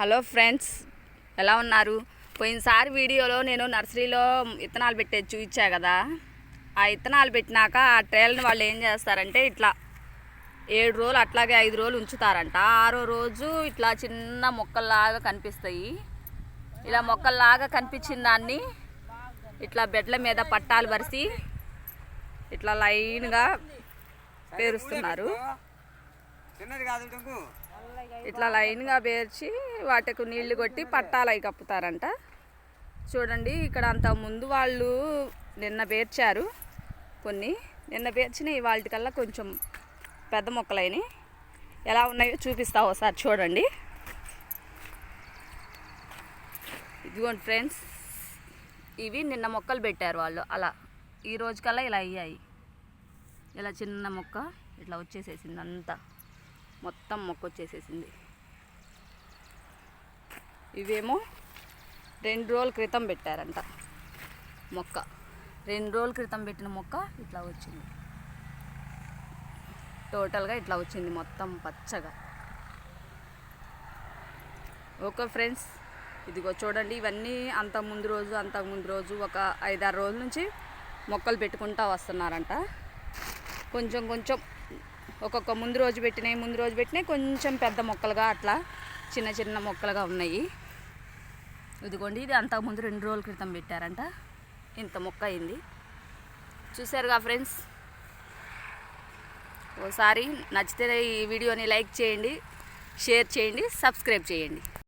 Hello friends, ఎలా ఉన్నారు? పోయినసారి వీడియోలో నేను నర్సరీలో విత్తనాలు పెట్టేది చూపించా కదా. ఆ విత్తనాలు పెట్టినాక ఆ ట్రేలను వాళ్ళు ఏం చేస్తారంటే ఇట్లా 7 రోజులు అట్లాగే 5 రోజులు ఉంచుతారంట. 6వ రోజు ఇట్లా చిన్న మొక్కల్లాగా కనిపిస్తాయి. ఇలా మొక్కల్లాగా కనిపించిన దాన్ని ఇట్లా బెడ్ల మీద పట్టాలు పరిచి ఇట్లా లైన్గా పేరుస్తున్నారు. ఇట్లా లైన్గా పేర్చి వాటికి నీళ్లు కొట్టి పట్టాలు అవి కప్పుతారంట. చూడండి, ఇక్కడ అంత ముందు వాళ్ళు నిన్న పేర్చారు. నిన్న పేర్చినవి వాటికల్లా కొంచెం పెద్ద మొక్కలైనవి. ఎలా ఉన్నాయో చూపిస్తా ఒకసారి చూడండి. ఇదిగోండి ఫ్రెండ్స్, ఇవి నిన్న మొక్కలు పెట్టారు వాళ్ళు. అలా ఈ రోజుకల్లా ఇలా అయ్యాయి. ఇలా చిన్న మొక్క ఇట్లా వచ్చేసేసింది, అంతా మొత్తం మొక్క వచ్చేసేసింది. ఇవేమో 2 రోజుల క్రితం పెట్టారంట మొక్క. 2 రోజుల క్రితం పెట్టిన మొక్క ఇట్లా వచ్చింది. టోటల్గా ఇట్లా వచ్చింది, మొత్తం పచ్చగా. ఓకే ఫ్రెండ్స్, ఇదిగో చూడండి, ఇవన్నీ అంతకుముందు రోజు ఒక 5-6 రోజుల నుంచి మొక్కలు పెట్టుకుంటూ వస్తున్నారంట. కొంచెం ఒక్కొక్క ముందు రోజు పెట్టినాయి కొంచెం పెద్ద మొక్కలుగా అట్లా చిన్న మొక్కలుగా ఉన్నాయి. ఇదిగోండి, ఇది అంతకుముందు 2 రోజుల క్రితం పెట్టారంట. ఇంత మొక్క అయింది. చూసారుగా ఫ్రెండ్స్. ఓసారి నచ్చితే ఈ వీడియోని లైక్ చేయండి, షేర్ చేయండి, సబ్స్క్రైబ్ చేయండి.